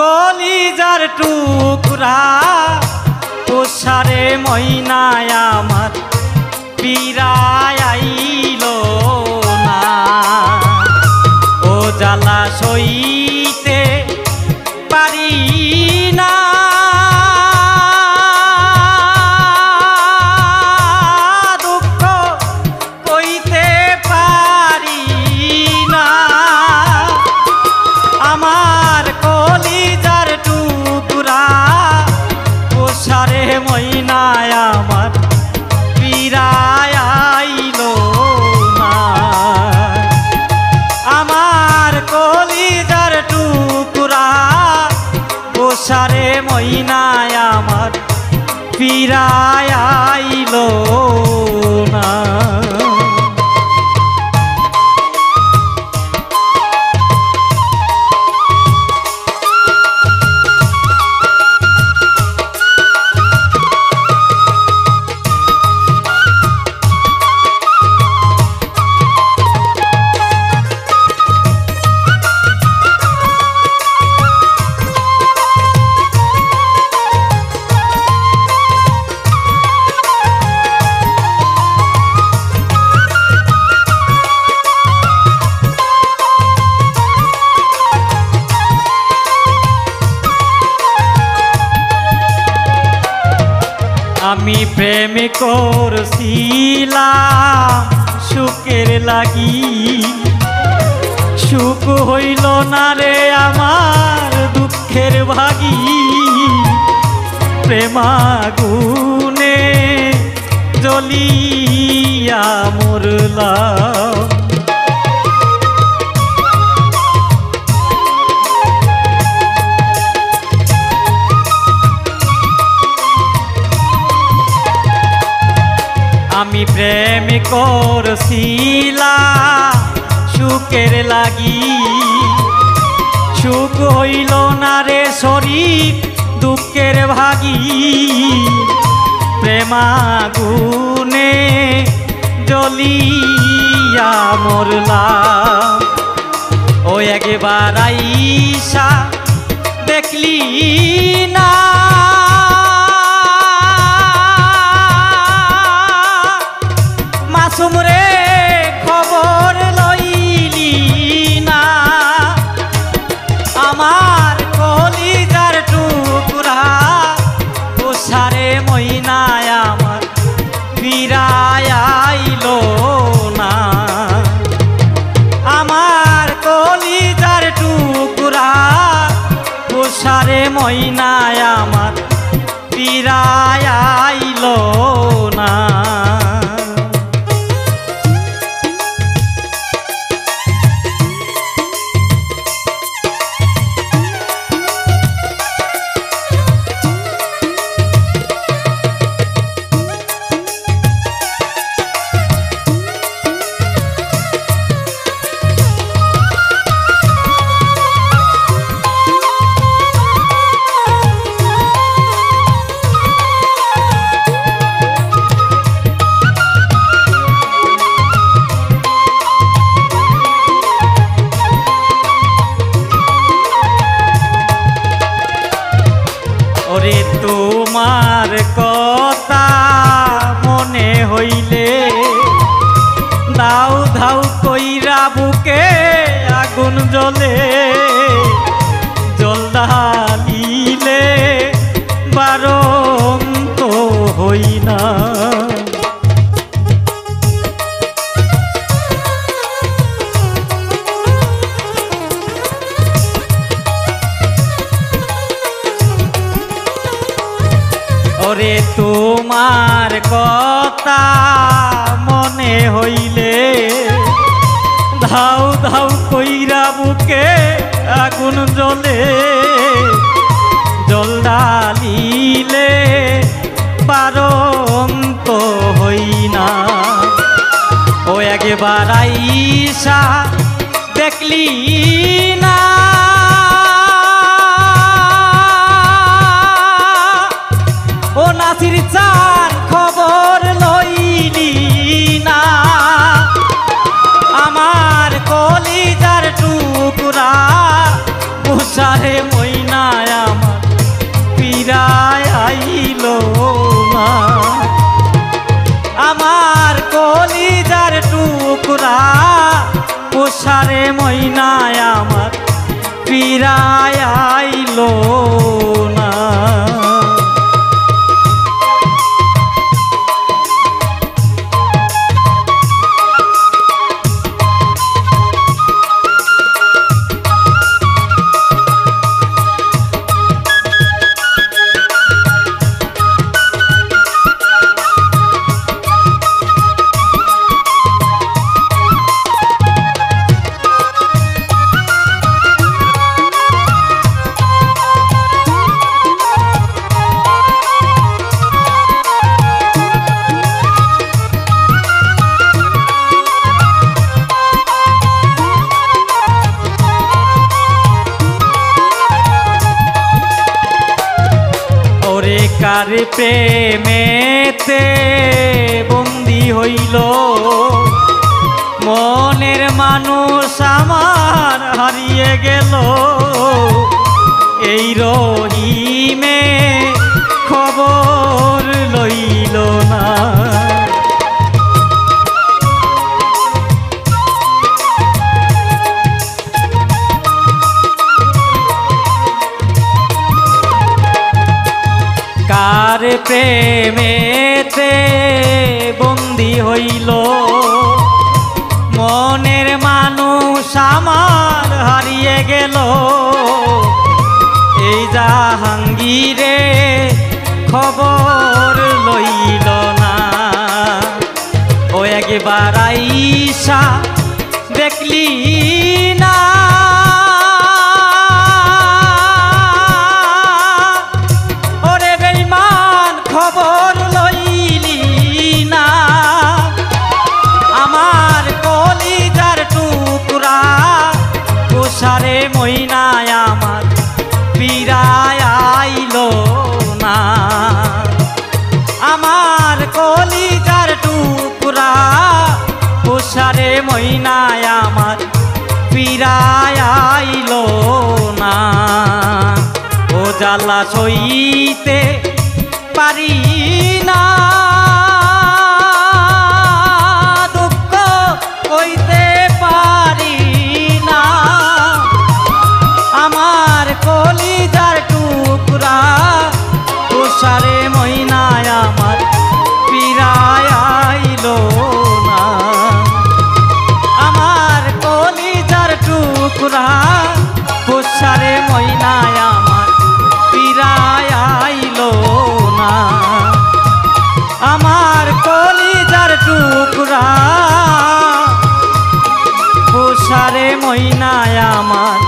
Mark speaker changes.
Speaker 1: কলিজার টুকরা পোষারে ময়নায় আমার পিরায় আইলো না। ও জ্বালা সইতে পারি না, দুঃখ কইতে পারি না। আমার কলিজার টুকরা পোষারে ময়নায় আমার পিরায় আইলো না। আমার কলিজার টুকরা পোষারে ময়নায় আমার পিরায় আইলো না। আমি প্রেম করছিলাম সুখের লাগি, সুখ হইল না রে আমার দুঃখের ভাগী। প্রেমাগুনে জ্বলিয়া মরলাম, আমি প্রেম করছিলাম সুখের লাগি, সুখ হইল না রে শরীর দুঃখের ভাগী। প্রেমাগুনে জ্বলিয়া মরলাম। ও একবার আইসা দেখলি না, মাসুম রে খবর লইলি না। আমার কলিজার টুকরা পোষারে ময়নায় আমার পিরায় আইলো না। আমার কলিজার টুকরা পোষারে ময়নায় আমার পিরায় আইলো না। ওরে তোমার কথা মনে হইলে দাউ ধাউ কইরা বুকে আগুন জ্বলে। জলদালিলে বারণ তো হই না, ওরে তোমার কথা মনে হইলে ধাউ ধাউ কইরা বুকে আগুন জ্বলে। জলদালিলে বারণ তো হই না। ও একবার আইসা দেখলি না, ও নাসির চান খবর লইলি না। আমার কলিজার টুকরা পোষারে ময়না পোষারে ময়নায় আমার ফিরায় আইলো না। কার প্রেমেতে বন্দী হইল মনের মানুষ আমার হারিয়ে গেল। এই রহিমে খবর লইল না। কার প্রেমেতে বন্দী হইল মনের মানুষ আমার হারিয়ে গেল। এই জাহাঙ্গীরে খবর লইল না। ও একবার আইসা দেখলি না খবর লইলি না। আমার কলিজার টুকরা পোষারে ময়নায় আমার ফিরায় আইলো না। আমার কলিজার টুকরা পোষারে ময়নায় আমার ফিরায় আইলো না। ও জ্বালা সইতে পারি না, দুঃখ কইতে পারি না। আমার কলিজার টুকরা তুষারে ময়নায় আমার ফিরায় আইলো না। আমার কলিজার টুকরা তুষারে ময়নায় আমার ফিরায় আইলো না। আমার কলিজার টুকরা পোষারে ময়নায় আমার